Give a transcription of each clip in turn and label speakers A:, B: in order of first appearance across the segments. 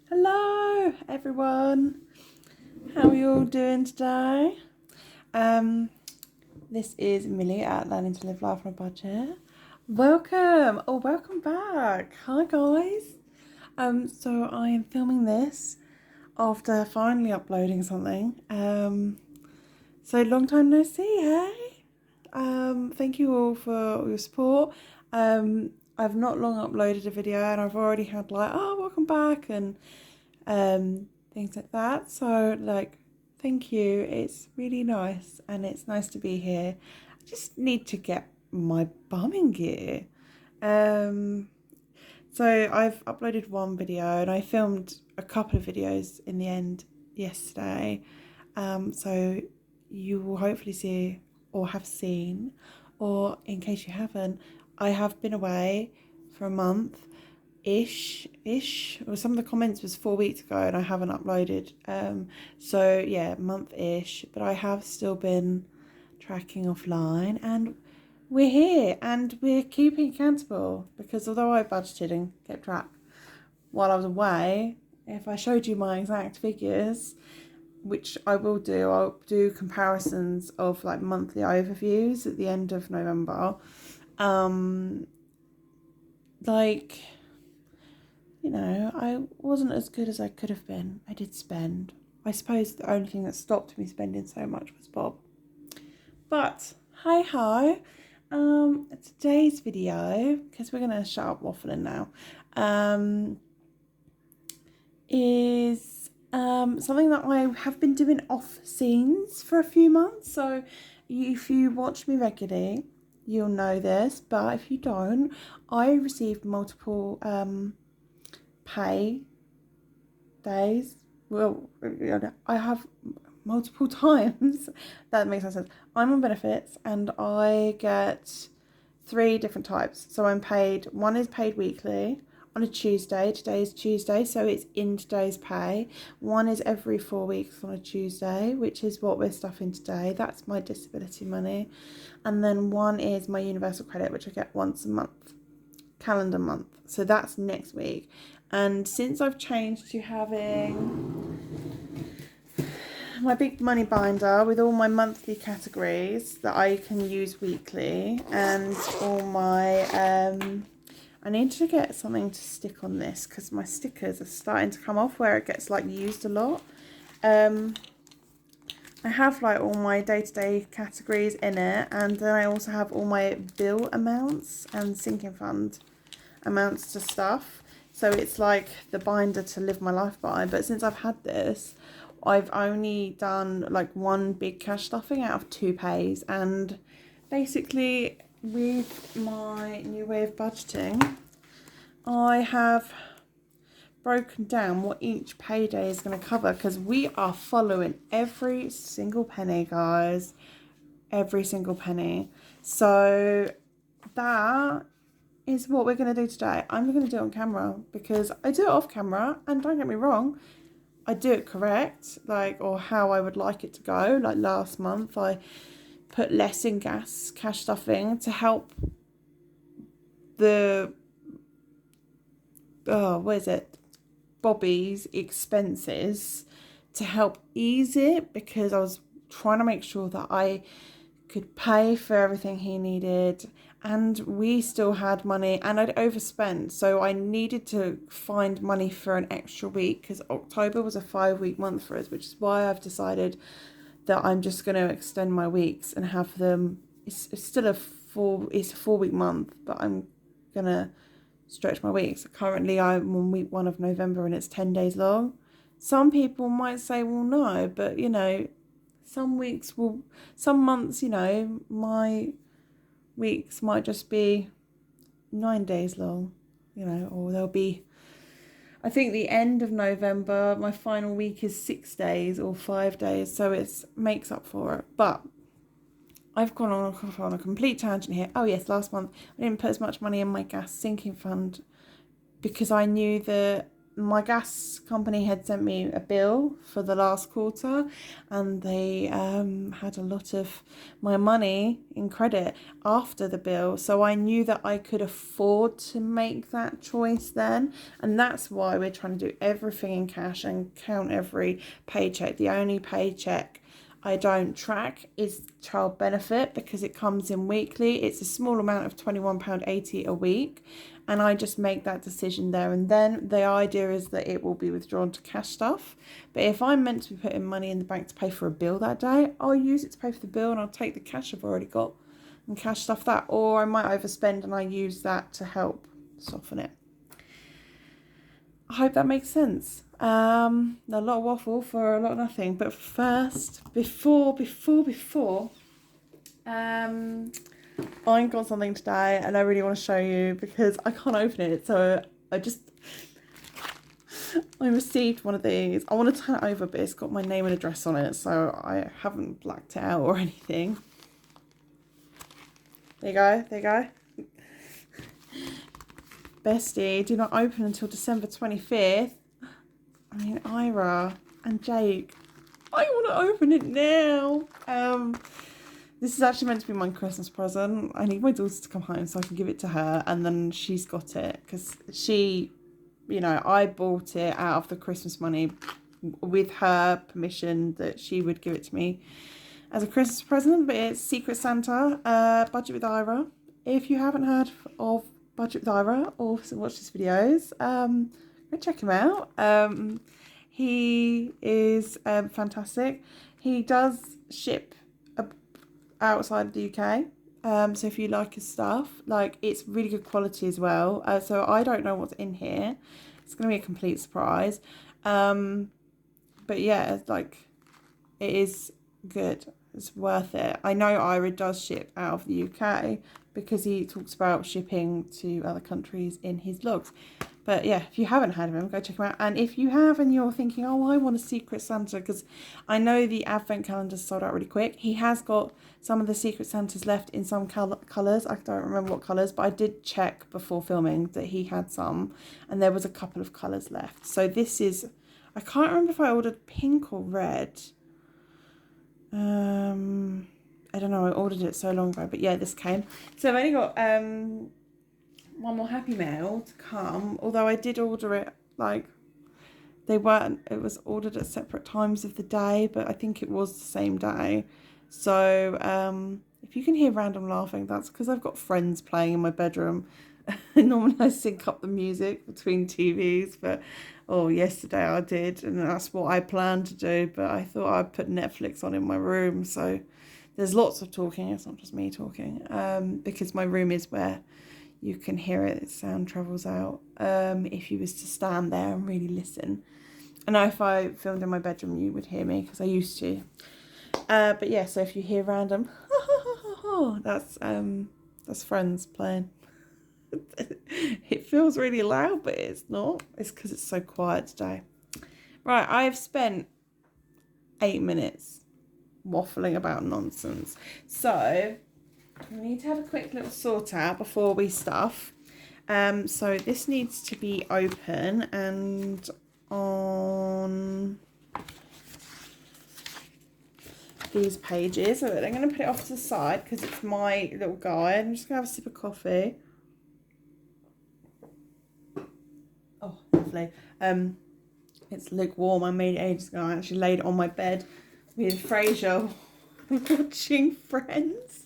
A: Hello everyone, how are you all doing today? This is Millie at Learning to Live Life on a Budget. Welcome back. Hi guys. So I am filming this after finally uploading something. So long time no see, hey? Thank you all for all your support. I've not long uploaded a video and I've already had welcome back and things like that. So thank you. It's really nice and it's nice to be here. I just need to get my bumming gear. So I've uploaded one video and I filmed a couple of videos in the end yesterday. So you will hopefully see or have seen, or in case you haven't, I have been away for a month ish. Well, some of the comments was 4 weeks ago and I haven't uploaded. So yeah, month-ish, but I have still been tracking offline and we're here and we're keeping accountable, because although I budgeted and kept track while I was away, if I showed you my exact figures, which I will do, I'll do comparisons of monthly overviews at the end of November. I wasn't as good as I could have been. I did spend. I suppose the only thing that stopped me spending so much was Bob. But hi ho. Today's video, because we're gonna shut up waffling now, is something that I have been doing off scenes for a few months. So if you watch me regularly, you'll know this, but if you don't, I received multiple pay days. Well, I have multiple times. That makes no sense. I'm on benefits and I get 3 different types. So one is paid weekly on a Tuesday. Today is Tuesday, so it's in today's pay. One is every 4 weeks on a Tuesday, which is what we're stuffing today. That's my disability money. And then one is my universal credit, which I get once a month, calendar month. So that's next week. And since I've changed to having my big money binder with all my monthly categories that I can use weekly and all my I need to get something to stick on this because my stickers are starting to come off where it gets used a lot. I have all my day-to-day categories in it, and then I also have all my bill amounts and sinking fund amounts to stuff. So it's the binder to live my life by. But since I've had this, I've only done one big cash stuffing out of 2 pays. And basically with my new way of budgeting, I have broken down what each payday is going to cover, because we are following every single penny, guys. Every single penny. So that is what we're going to do today. I'm going to do it on camera because I do it off camera, and don't get me wrong, I do it correct, or how I would like it to go. Last month, I put less in cash stuffing to help the, Bobby's expenses, to help ease it, because I was trying to make sure that I could pay for everything he needed, and we still had money, and I'd overspent, so I needed to find money for an extra week, because October was a 5-week month for us, which is why I've decided that I'm just going to extend my weeks and have them. It's still a 4-week month, but I'm gonna stretch my weeks. Currently I'm on week 1 of November and it's 10 days long. Some people might say, well, no, but some months, my weeks might just be 9 days long, or they'll be, I think the end of November, my final week is 6 days or 5 days, so it makes up for it. But I've gone on a complete tangent here. Oh yes, last month I didn't put as much money in my gas sinking fund because I knew that my gas company had sent me a bill for the last quarter, and they had a lot of my money in credit after the bill, so I knew that I could afford to make that choice then, and that's why we're trying to do everything in cash and count every paycheck. The only paycheck I don't track is child benefit because it comes in weekly. It's a small amount of £21.80 a week, and I just make that decision there and then. The idea is that it will be withdrawn to cash stuff, but if I'm meant to be putting money in the bank to pay for a bill that day, I'll use it to pay for the bill and I'll take the cash I've already got and cash stuff that, or I might overspend and I use that to help soften it. I hope that makes sense. A lot of waffle for a lot of nothing. But first, before, I got something today and I really want to show you because I can't open it. So I received one of these. I want to turn it over, but it's got my name and address on it, so I haven't blacked it out or anything. There you go. Bestie, do not open until December 25th. I mean, Ira and Jake, I want to open it now. This is actually meant to be my Christmas present. I need my daughter to come home so I can give it to her, and then she's got it because she, I bought it out of the Christmas money with her permission that she would give it to me as a Christmas present. But it's Secret Santa, Budget with Ira. If you haven't heard of Budget with Ira or watch his videos, go check him out. He is fantastic. He does ship outside the UK, so if you like his stuff, it's really good quality as well. So I don't know what's in here. It's gonna be a complete surprise, but yeah, it is good. It's worth it. I know Ira does ship out of the UK because he talks about shipping to other countries in his vlogs. But yeah, if you haven't had him, go check him out. And if you have and you're thinking, oh, I want a Secret Santa, because I know the Advent calendar sold out really quick. He has got some of the Secret Santas left in some colours. I don't remember what colours, but I did check before filming that he had some. And there was a couple of colours left. So this is, I can't remember if I ordered pink or red. I don't know, I ordered it so long ago, but yeah, this came. So I've only got one more Happy Mail to come, although I did order it, it was ordered at separate times of the day, but I think it was the same day. So if you can hear random laughing, that's because I've got friends playing in my bedroom. Normally I sync up the music between TVs, but yesterday I did, and that's what I planned to do, but I thought I'd put Netflix on in my room, so there's lots of talking. It's not just me talking, because my room is where you can hear it. The sound travels out. If you was to stand there and really listen. I know if I filmed in my bedroom, you would hear me because I used to. But yeah, so if you hear random, that's friends playing. It feels really loud, but it's not. It's because it's so quiet today. Right, I've spent 8 minutes waffling about nonsense. So we need to have a quick little sort out before we stuff. So this needs to be open and on these pages. So I'm going to put it off to the side because it's my little guide. I'm just going to have a sip of coffee. Oh, lovely. It's lukewarm. I made it ages ago. I actually laid it on my bed with Fraser watching Friends.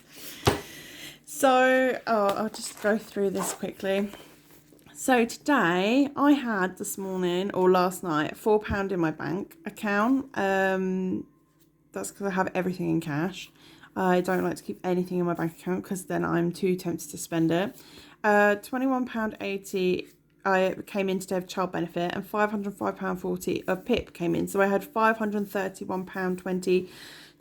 A: So, I'll just go through this quickly. So today, I had this morning, or last night, £4 in my bank account. That's because I have everything in cash. I don't like to keep anything in my bank account because then I'm too tempted to spend it. £21.80 I came in today of child benefit, and £505.40 of PIP came in. So I had £531.20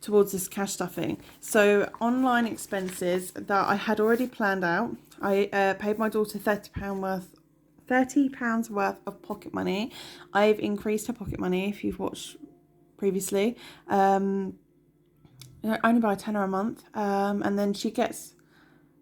A: towards this cash stuffing. So online expenses that I had already planned out. I paid my daughter £30 worth of pocket money. I've increased her pocket money if you've watched previously. Only by £10 a month. And then she gets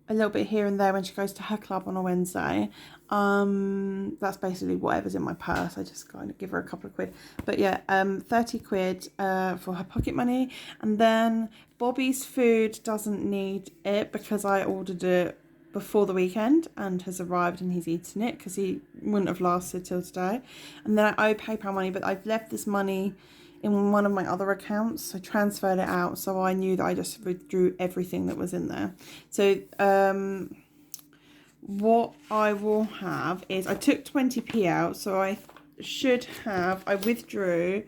A: a little bit here and there when she goes to her club on a Wednesday. That's basically whatever's in my purse. I just kind of give her a couple of quid. But yeah, 30 quid for her pocket money. And then Bobby's food doesn't need it because I ordered it before the weekend and has arrived and he's eaten it because he wouldn't have lasted till today. And then I owe PayPal money, but I've left this money in one of my other accounts. So I transferred it out, so I knew that I just withdrew everything that was in there. So what I will have is, I took 20p out, so I withdrew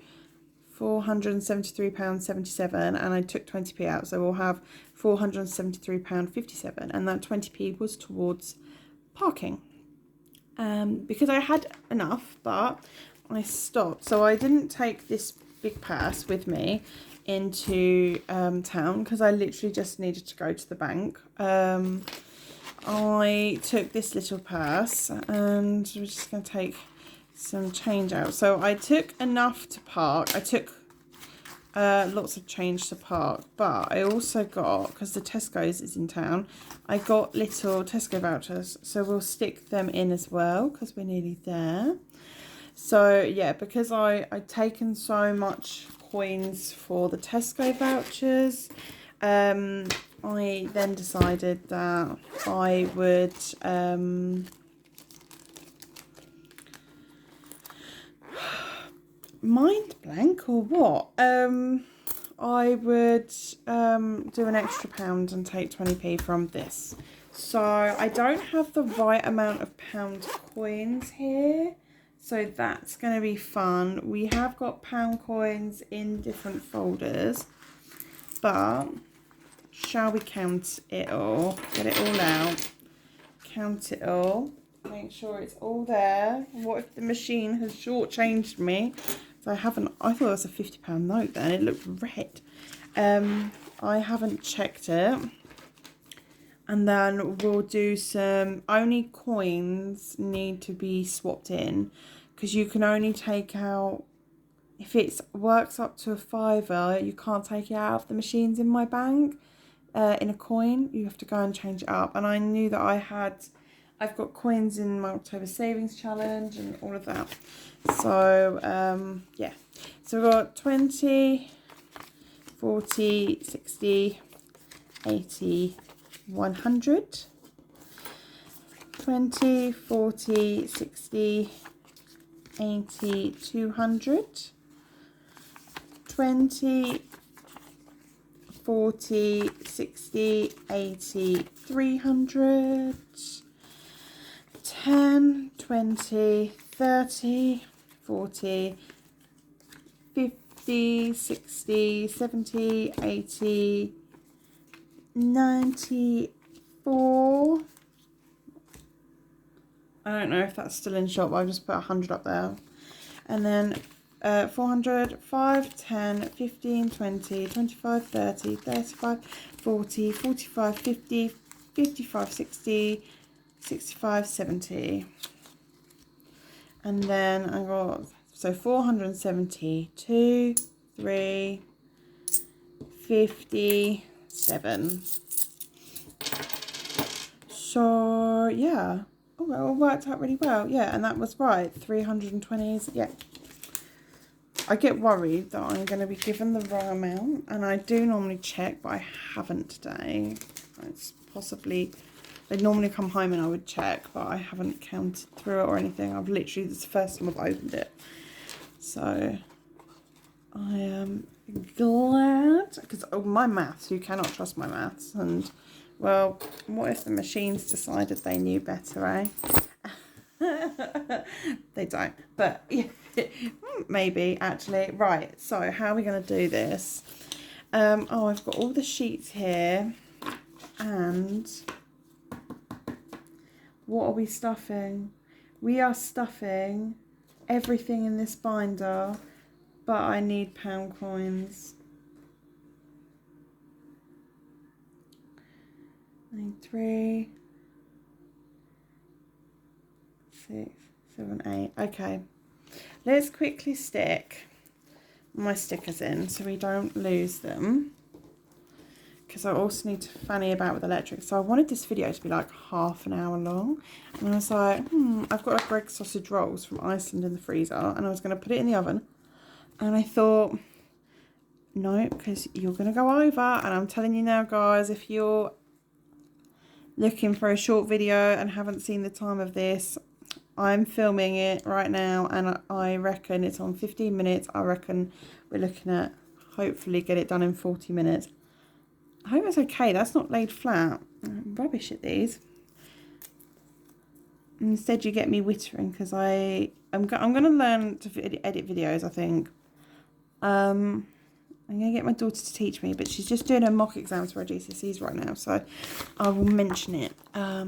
A: £473.77 and I took 20p out, so we'll have £473.57, and that 20p was towards parking. Because I had enough, but I stopped, so I didn't take this big purse with me into town because I literally just needed to go to the bank. I took this little purse and we're just going to take some change out. So I took enough to park. I took lots of change to park, but I also got, because the Tesco's is in town, I got little Tesco vouchers. So we'll stick them in as well because we're nearly there. So yeah, because I'd taken so much coins for the Tesco vouchers, I then decided that I would mind blank or what? I would do an extra £1 and take 20p from this. So I don't have the right amount of pound coins here. So that's going to be fun. We have got pound coins in different folders, but shall we count it all? Get it all out. Count it all. Make sure it's all there. What if the machine has shortchanged me? So I thought it was a £50 note then. It looked red. I haven't checked it. And then we'll do some, only coins need to be swapped in, because you can only take out, if it works up to a £5, you can't take it out of the machines in my bank in a coin. You have to go and change it up. And I knew that I've got coins in my October savings challenge and all of that. So yeah, so we've got 20, 40, 60, 80, 100, 20, 40, 60, 80, 200, 20, 40, 60, 80, 300, 10, 20, 30, 40, 50, 60, 70, 80, 94. I don't know if that's still in shop, but I'll just put 100 up there. And then 400, 5, 10, 15, 20, 25, 30, 35, 40, 45, 50, 55, 60, 65, 70. And then I got, so 472, 3, 57. So yeah, oh, it all worked out really well. Yeah, and that was right, 320s. Yeah, I get worried that I'm going to be given the wrong amount, and I do normally check, but I haven't today. It's possibly, I'd normally come home and I would check, but I haven't counted through it or anything. I've literally, this is the first time I've opened it. So I am glad, because my maths, you cannot trust my maths. And well, what if the machines decided they knew better, eh? They don't, but yeah, maybe actually. Right, so how are we going to do this? Oh, I've got all the sheets here, and what are we stuffing? We are stuffing everything in this binder, but I need pound coins. I need 3, 6, 7, 8. Okay, let's quickly stick my stickers in so we don't lose them, because I also need to fanny about with electric. So I wanted this video to be like half an hour long. And I was like, I've got a Greggs sausage rolls from Iceland in the freezer. And I was going to put it in the oven. And I thought, no, because you're going to go over. And I'm telling you now, guys, if you're looking for a short video and haven't seen the time of this, I'm filming it right now. And I reckon it's on 15 minutes. I reckon we're looking at hopefully get it done in 40 minutes. I hope it's okay. That's not laid flat. I'm rubbish at these. Instead, you get me wittering because I'm going to learn to edit videos, I think. I'm going to get my daughter to teach me, but she's just doing her mock exams for her GCSEs right now, so I will mention it at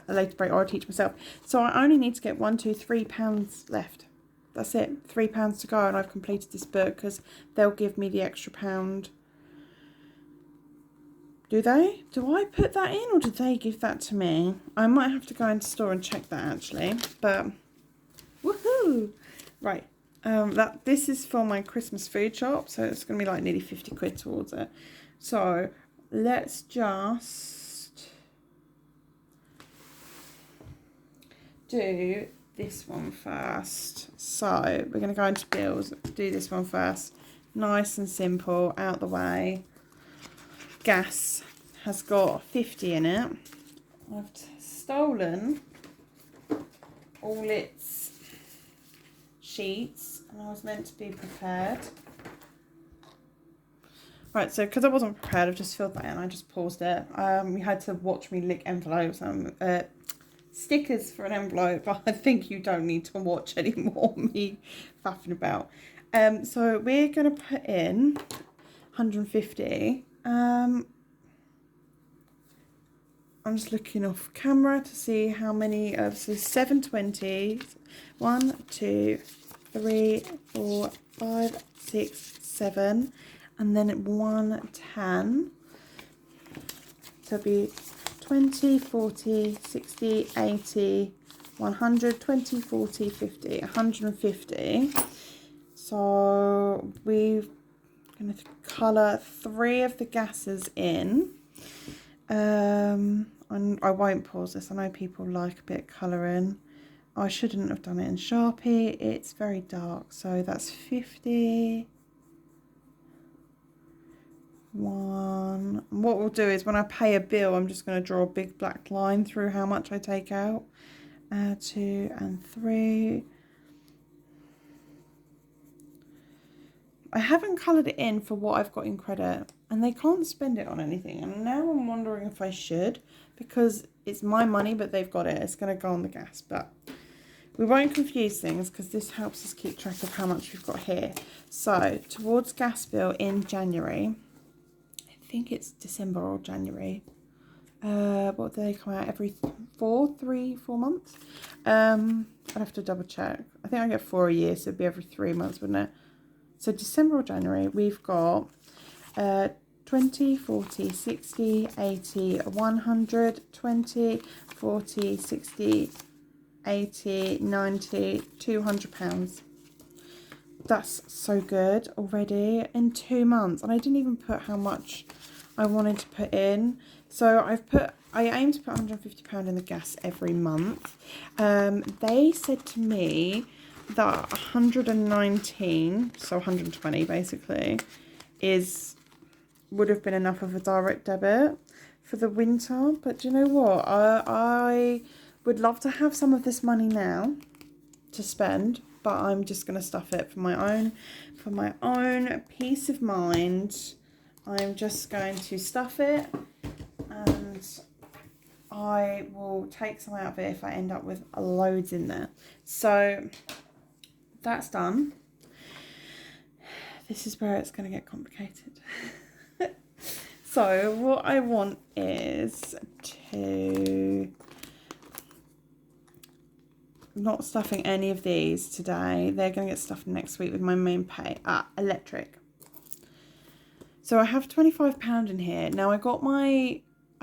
A: a later break, or I'll teach myself. So I only need to get £3 left. That's it, £3 to go, and I've completed this book because they'll give me the extra £1. Do they? Do I put that in, or do they give that to me? I might have to go into store and check that actually. But woohoo! Right. This is for my Christmas food shop, so it's gonna be like nearly 50 quid towards it. So let's just do this one first. So we're gonna go into bills, do this one first. Nice and simple, out the way. Gas has got 50 in it. I've stolen all its sheets and I was meant to be prepared. Right, so because I wasn't prepared, I've just filled that in. I just paused it. You had to watch me lick envelopes and stickers for an envelope. I think you don't need to watch anymore me faffing about. So we're going to put in 150. I'm just looking off camera to see how many of, so 720s. 1, 2, 3, 4, 5, 6, 7, and then 110. So it'll be 20, 40, 60, 80, 100, 20, 40, 50, 150. So we're going to colour 3 of the gases in. I won't pause this. I know people like a bit of colouring. I shouldn't have done it in Sharpie. It's very dark. So that's 50. 1. What we'll do is when I pay a bill, I'm just going to draw a big black line through how much I take out. 2 and 3. I haven't coloured it in for what I've got in credit, and they can't spend it on anything. And now I'm wondering if I should, because it's my money, but they've got it. It's going to go on the gas, but we won't confuse things because this helps us keep track of how much we've got here. So towards gas bill in January, I think it's December or January. What do they come out every 4 months? I'd have to double check. I think I get 4 a year, so it'd be every 3 months, wouldn't it? So December or January, we've got 20, 40, 60, 80, 100, 20, 40, 60, 80, 90, £200. That's so good already in 2 months. And I didn't even put how much I wanted to put in. So I aim to put £150 in the gas every month. They said to me that 119, so 120 basically, would have been enough of a direct debit for the winter. But do you know what? I would love to have some of this money now to spend, but I'm just going to stuff it for my own peace of mind. I'm just going to stuff it, and I will take some out of it if I end up with loads in there. So that's done. This is where it's going to get complicated. So what I want is to not stuffing any of these today. They're going to get stuffed next week with my main pay. Electric. So I have £25 in here. Now I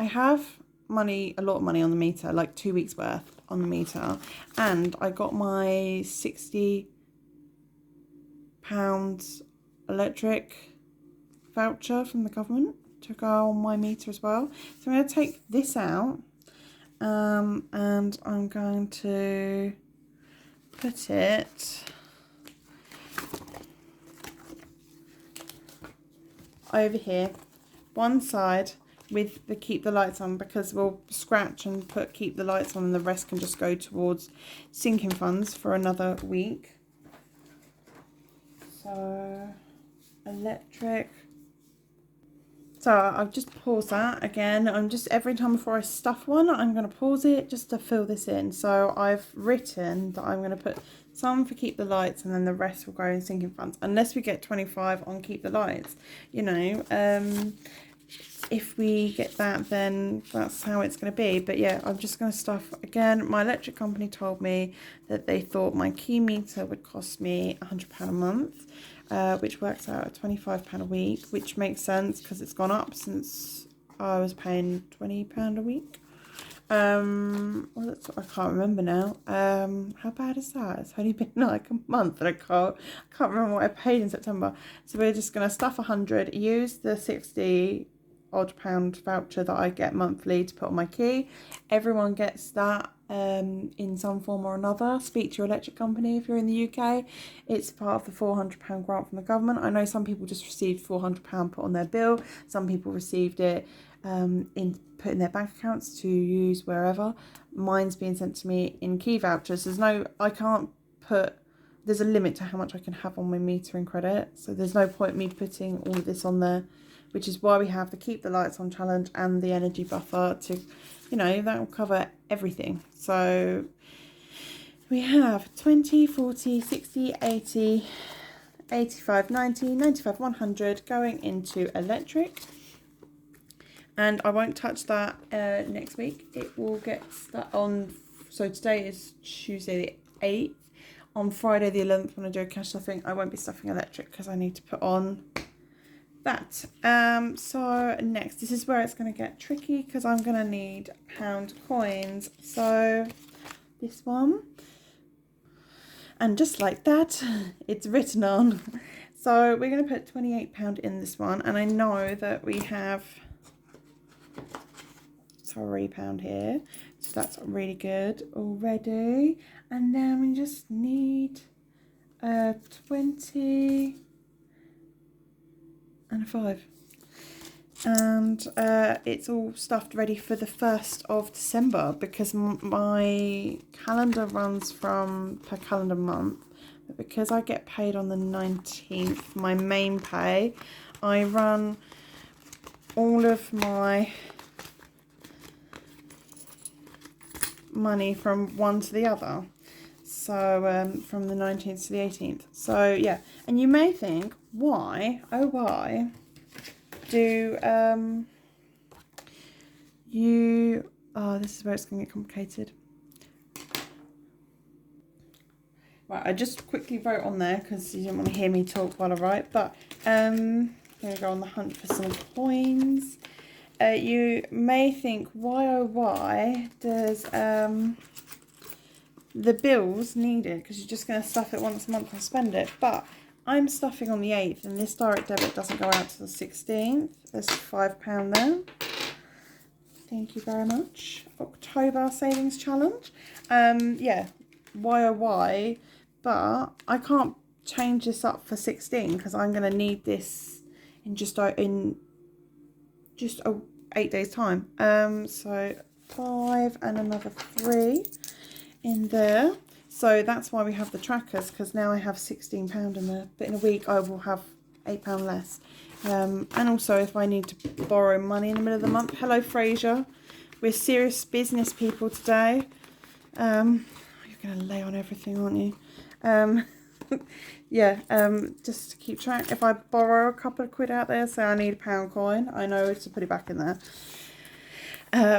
A: have money, a lot of money on the meter, like 2 weeks worth on the meter. And I got my £60 electric voucher from the government to go on my meter as well. So I'm going to take this out, and I'm going to put it over here, one side with the keep the lights on, because we'll scratch and put keep the lights on and the rest can just go towards sinking funds for another week. So electric. So I've just paused that again. I'm just, every time before I stuff one, I'm going to pause it just to fill this in. So I've written that I'm going to put some for keep the lights and then the rest will go in sinking funds, unless we get 25 on keep the lights, you know. If we get that, then that's how it's going to be. But yeah, I'm just going to stuff again. My electric company told me that they thought my key meter would cost me £100 a month, which works out at £25 a week, which makes sense because it's gone up since I was paying £20 a week. Well, I can't remember now. How bad is that? It's only been like a month and I can't remember what I paid in September. So we're just going to stuff 100, use the 60 odd pound voucher that I get monthly to put on my key. Everyone gets that in some form or another. Speak to your electric company if you're in the UK. It's part of the £400 grant from the government. I know some people just received £400 put on their bill. Some people received it put in their bank accounts to use wherever. Mine's being sent to me in key vouchers. There's a limit to how much I can have on my metering credit, so there's no point me putting all of this on there, which is why we have the keep the lights on challenge and the energy buffer to, you know, that will cover everything. So we have 20, 40, 60, 80, 85, 90, 95, 100 going into electric. And I won't touch that next week. It will get on, so today is Tuesday the 8th. On Friday the 11th, when I do a cash stuffing, I won't be stuffing electric because I need to put on that. So next, this is where it's going to get tricky because I'm going to need pound coins. So this one, and just like that, it's written on. So we're going to put £28 in this one, and I know that we have £3 here, so that's really good already. And then we just need 20 and a 5, and it's all stuffed ready for the 1st of December because my calendar runs from per calendar month, but because I get paid on the 19th, my main pay, I run all of my money from one to the other, so from the 19th to the 18th. So yeah, and you may think, why do you, this is where it's going to get complicated. Right, I just quickly wrote on there because you didn't want to hear me talk while I write, but I'm going to go on the hunt for some coins. You may think, why does the bills need it? Because you're just going to stuff it once a month and spend it. But I'm stuffing on the 8th, and this direct debit doesn't go out to the 16th. There's £5 there. Thank you very much. October savings challenge. Yeah, why? But I can't change this up for 16 because I'm going to need this in just 8 days time. So 5 and another 3 in there. So that's why we have the trackers, because now I have £16 in there, but in a week I will have £8 less. And also if I need to borrow money in the middle of the month, hello Fraser, we're serious business people today. You're gonna lay on everything, aren't you? Yeah, just to keep track, if I borrow a couple of quid out there, say I need a pound coin, I know to put it back in there.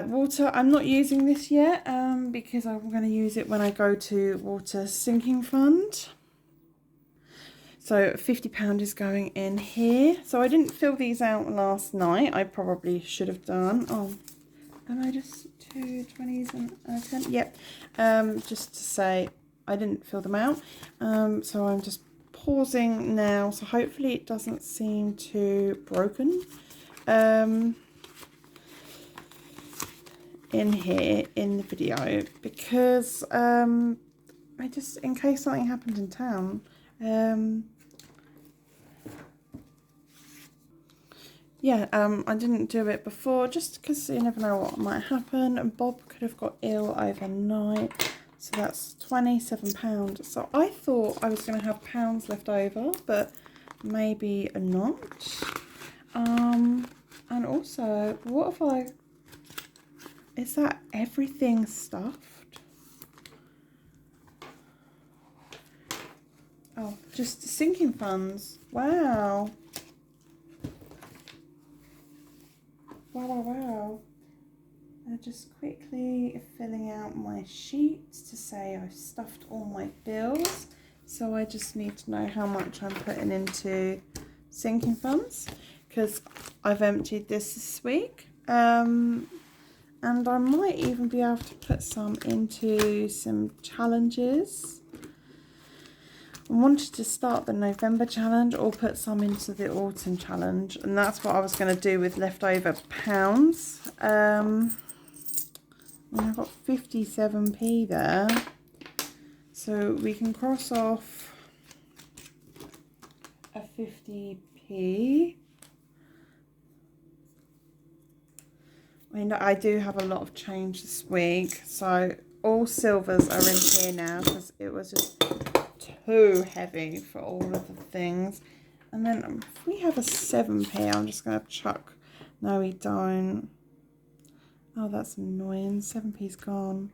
A: Water, I'm not using this yet because I'm going to use it when I go to water sinking fund. So £50 is going in here. So I didn't fill these out last night. I probably should have done. Oh, am I just 2 20s and a 10? Yep. Just to say I didn't fill them out. So I'm just pausing now. So hopefully it doesn't seem too broken. in here in the video because I just, in case something happened in town. Yeah, I didn't do it before just because you never know what might happen. And Bob could have got ill overnight, so that's £27. So I thought I was going to have pounds left over, but maybe not. And also, what if I... Is that everything stuffed? Oh, just sinking funds. Wow. Wow. I'm just quickly filling out my sheets to say I've stuffed all my bills. So I just need to know how much I'm putting into sinking funds because I've emptied this week. And I might even be able to put some into some challenges. I wanted to start the November challenge or put some into the autumn challenge, and that's what I was going to do with leftover pounds. I've got 57p there, so we can cross off a 50p. I mean, I do have a lot of change this week, so all silvers are in here now because it was just too heavy for all of the things. And then if we have a 7p, I'm just going to chuck. No, we don't. Oh, that's annoying. 7p's gone.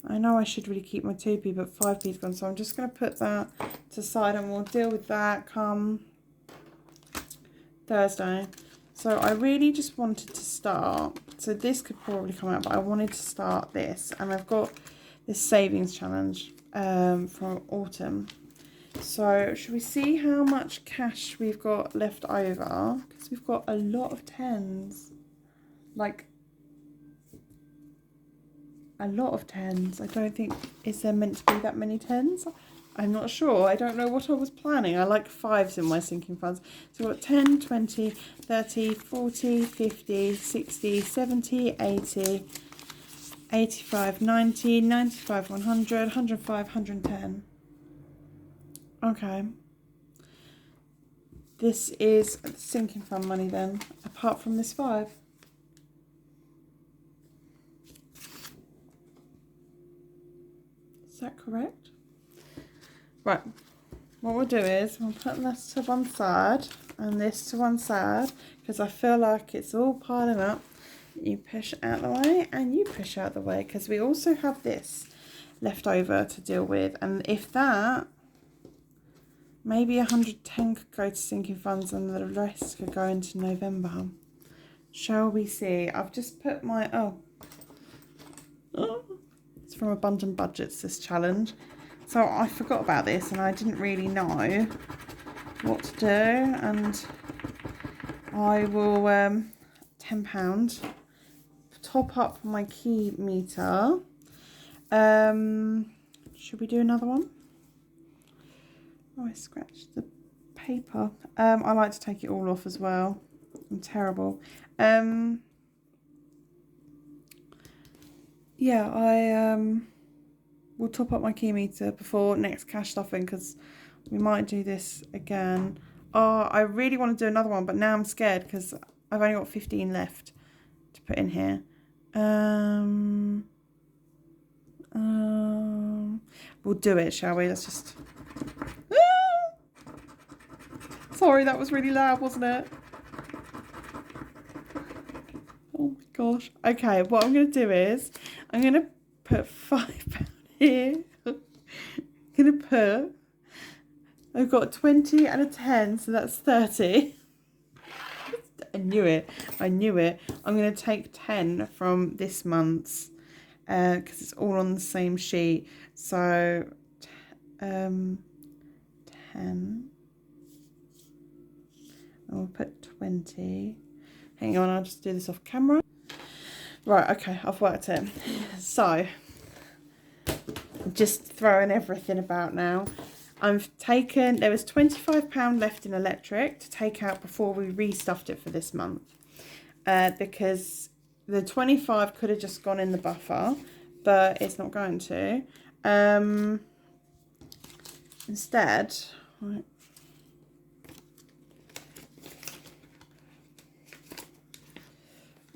A: I know I should really keep my 2p, but 5p's gone. So I'm just going to put that to the side and we'll deal with that come Thursday. So I really just wanted to start. So this could probably come out, but I wanted to start this. And I've got this savings challenge from autumn. So should we see how much cash we've got left over? Because we've got a lot of tens. Like a lot of tens. I don't think, is there meant to be that many tens? I'm not sure. I don't know what I was planning. I like fives in my sinking funds. So we've got 10, 20, 30, 40, 50, 60, 70, 80, 85, 90, 95, 100, 105, 110. Okay. This is sinking fund money then, apart from this 5. Is that correct? Right. What we'll do is we'll put this to one side and this to one side because I feel like it's all piling up. You push out the way and you push out the way because we also have this left over to deal with. And if that, maybe 110 could go to sinking funds and the rest could go into November. Shall we see? I've just put my, it's from Abundant Budgets, this challenge. So I forgot about this and I didn't really know what to do. And I will, £10, top up my key meter. Should we do another one? Oh, I scratched the paper. I like to take it all off as well. I'm terrible. Yeah, I will top up my key meter before next cash stuffing because we might do this again. Oh, I really want to do another one, but now I'm scared because I've only got 15 left to put in here. We'll do it, shall we? Let's just... Sorry, that was really loud, wasn't it? Oh my gosh. Okay, what I'm going to do is I'm going to put £5 here. I'm going to put... I've got 20 and a 10, so that's 30. I knew it. I'm going to take 10 from this month's because it's all on the same sheet. So 10. I'll put 20. Hang on, I'll just do this off camera. Right, okay, I've worked it. So, just throwing everything about now. I've taken, there was £25 left in electric to take out before we restuffed it for this month. because the 25 could have just gone in the buffer, but it's not going to. Instead, right,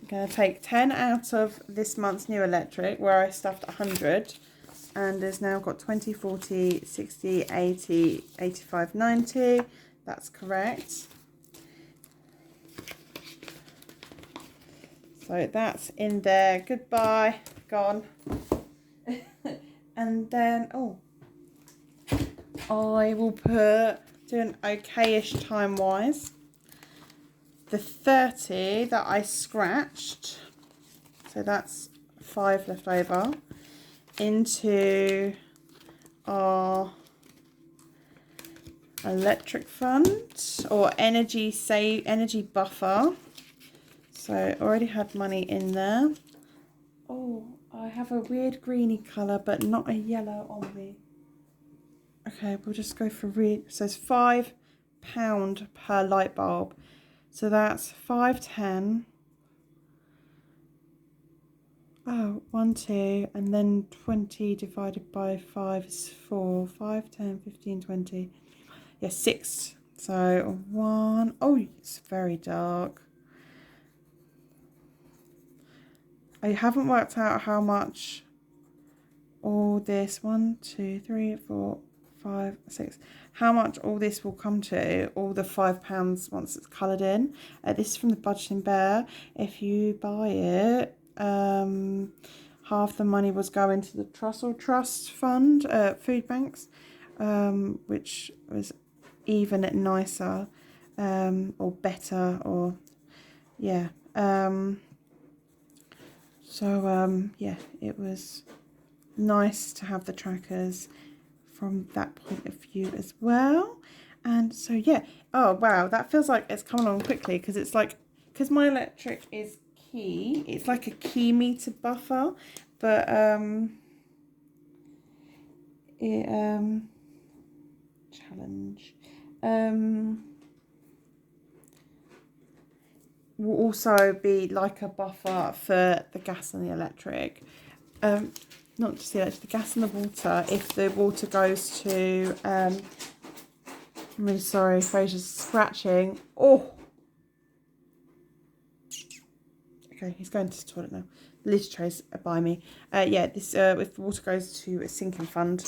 A: I'm going to take 10 out of this month's new electric, where I stuffed 100, and there's now got 20, 40, 60, 80, 85, 90. That's correct. So that's in there. Goodbye. Gone. And then, oh, I will do an okay-ish time-wise. The 30 that I scratched, so that's 5 left over, into our electric fund or energy buffer. So I already had money in there. Oh, I have a weird greeny colour, but not a yellow on me. Okay, we'll just go for red. So it's £5 per light bulb. So that's 5, 10. Oh, 1, 2, and then 20 divided by 5 is 4. 5, 10, 15, 20. Yeah, 6. So 1. Oh, it's very dark. I haven't worked out how much all this, 1, 2, 3, 4, 5, 6, how much all this will come to, all the £5 once it's coloured in. This is from the Budgeting Bear. If you buy it, half the money was going to the Trussell Trust Fund, food banks, which was even nicer, or better, or yeah. Yeah, it was nice to have the trackers from that point of view as well. And so yeah, oh wow, that feels like it's coming on quickly, because it's like, because my electric is key, it's like a key meter buffer, but challenge will also be like a buffer for the gas and the electric. Not just the electric, the gas and the water. If the water goes to, I'm really sorry, Fraser's scratching. Oh! Okay, he's going to the toilet now. The litter tray's by me. Yeah, this if the water goes to a sinking fund,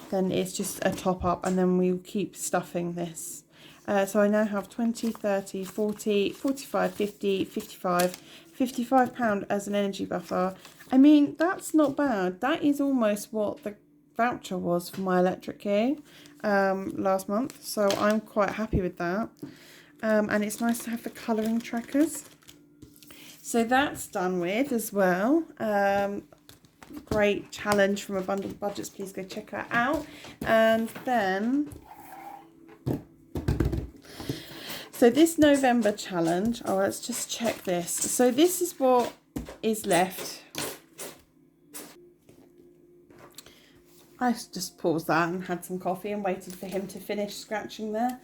A: then it's just a top up, and then we'll keep stuffing this. So I now have 20, 30, 40, 45, 50, 55, £55 as an energy buffer. I mean, that's not bad. That is almost what the voucher was for my electric here last month. So I'm quite happy with that. And it's nice to have the colouring trackers. So that's done with as well. Great challenge from Abundant Budgets. Please go check her out. And then, so this November challenge, oh, let's just check this. So this is what is left. I just paused that and had some coffee and waited for him to finish scratching there.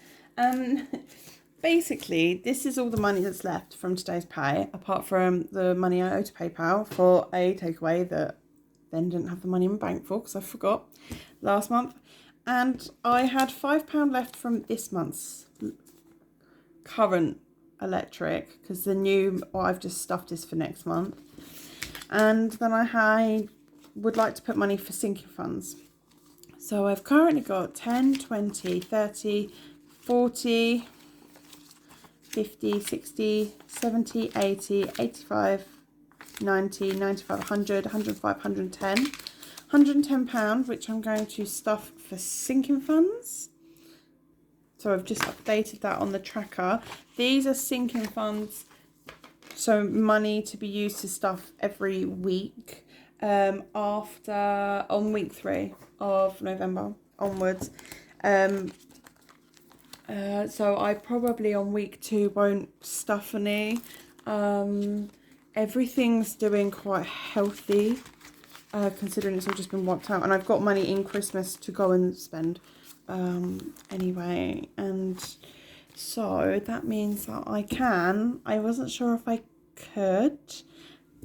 A: Basically, this is all the money that's left from today's pay, apart from the money I owe to PayPal for a takeaway that then didn't have the money in my bank for because I forgot last month. And I had £5 left from this month's current electric, because the new, what I've just stuffed is for next month. And then I would like to put money for sinking funds. So I've currently got 10, 20, 30, 40, 50, 60, 70, 80, 85, 90, 95, 100, 105, 110. £110, which I'm going to stuff for sinking funds. So I've just updated that on the tracker. These are sinking funds, so money to be used to stuff every week on week 3 of November onwards. So I probably on week 2 won't stuff any. Everything's doing quite healthy, considering it's all just been wiped out, and I've got money in Christmas to go and spend anyway. And so that means that I wasn't sure if I could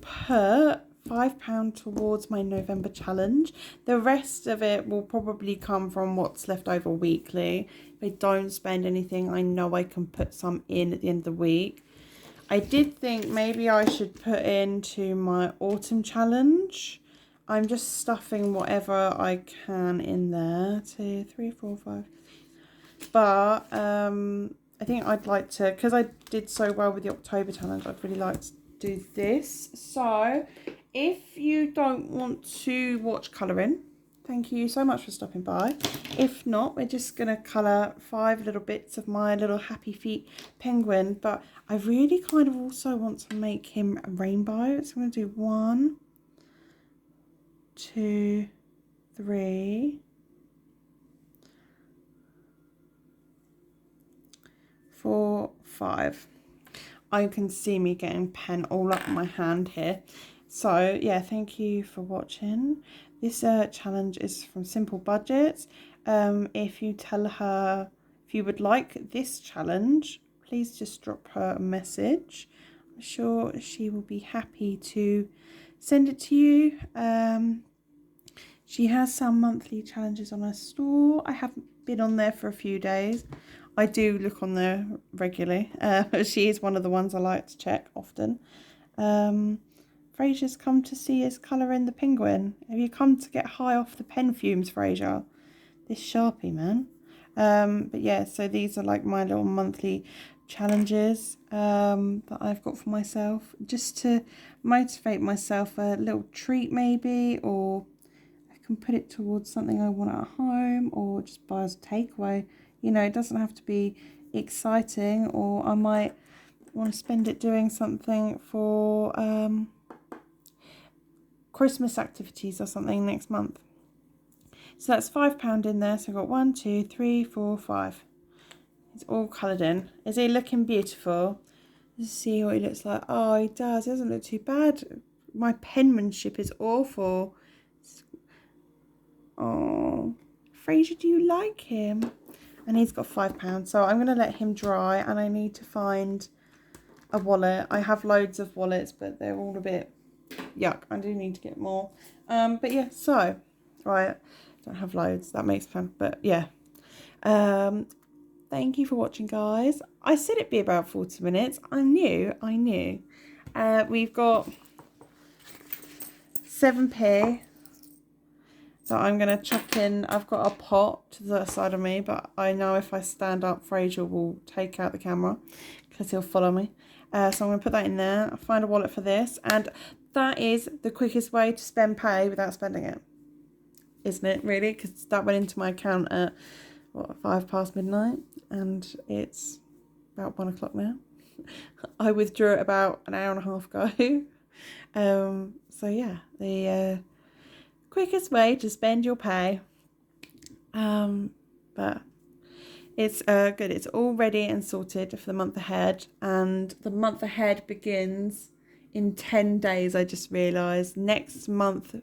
A: put £5 towards my November challenge. The rest of it will probably come from what's left over weekly. If I don't spend anything, I know I can put some in at the end of the week. I did think maybe I should put into my autumn challenge. I'm just stuffing whatever I can in there. 2, 3, 4, 5. But I think I'd like to, because I did so well with the October challenge, I'd really like to do this. So if you don't want to watch colouring, thank you so much for stopping by. If not, we're just going to colour 5 little bits of my little happy feet penguin. But I really kind of also want to make him a rainbow. So I'm going to do 1, 2, 3, 4, 5. I can see me getting pen all up my hand here. So yeah, thank you for watching. This challenge is from Simple Budgets. If you tell her if you would like this challenge, please just drop her a message. I'm sure she will be happy to send it to you. She has some monthly challenges on her store. I haven't been on there for a few days. I do look on there regularly. She is one of the ones I like to check often. Frasier's come to see us colouring the penguin. Have you come to get high off the pen fumes, Frasier? This Sharpie, man. But yeah, so these are like my little monthly challenges that I've got for myself. Just to motivate myself, a little treat maybe, or I can put it towards something I want at home, or just buy as a takeaway. You know, it doesn't have to be exciting, or I might want to spend it doing something for Christmas activities or something next month. So that's £5 in there. So I've got 1, 2, 3, 4, 5. It's all coloured in. Is he looking beautiful? Let's see what he looks like. Oh, he does. He doesn't look too bad. My penmanship is awful. Oh, Frasier, do you like him? And he's got £5. So I'm going to let him dry, and I need to find a wallet. I have loads of wallets, but they're all a bit yuck. I do need to get more. But yeah, so, right, don't have loads. That makes sense. But yeah. Thank you for watching, guys. I said it'd be about 40 minutes. I knew. We've got 7p. So I'm going to chuck in, I've got a pot to the side of me, but I know if I stand up, Frasier will take out the camera because he'll follow me. So I'm going to put that in there. I'll find a wallet for this. And that is the quickest way to spend pay without spending it. Isn't it, really? Because that went into my account at, what, 5 past midnight. And it's about 1 o'clock now. I withdrew it about an hour and a half ago. So yeah, the quickest way to spend your pay. But it's good. It's all ready and sorted for the month ahead, and the month ahead begins in 10 days. I just realised next month,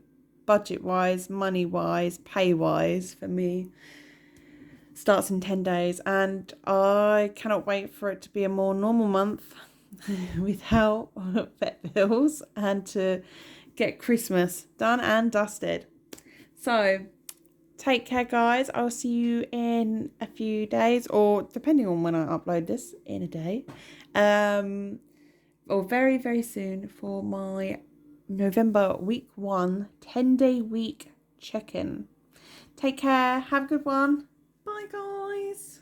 A: budget wise, money wise, pay wise for me, starts in 10 days, and I cannot wait for it to be a more normal month without vet bills, and to get Christmas done and dusted. So take care, guys. I'll see you in a few days, or depending on when I upload this, in a day, or very, very soon, for my November week 1 10-day week check-in. Take care. Have a good one. Bye, guys.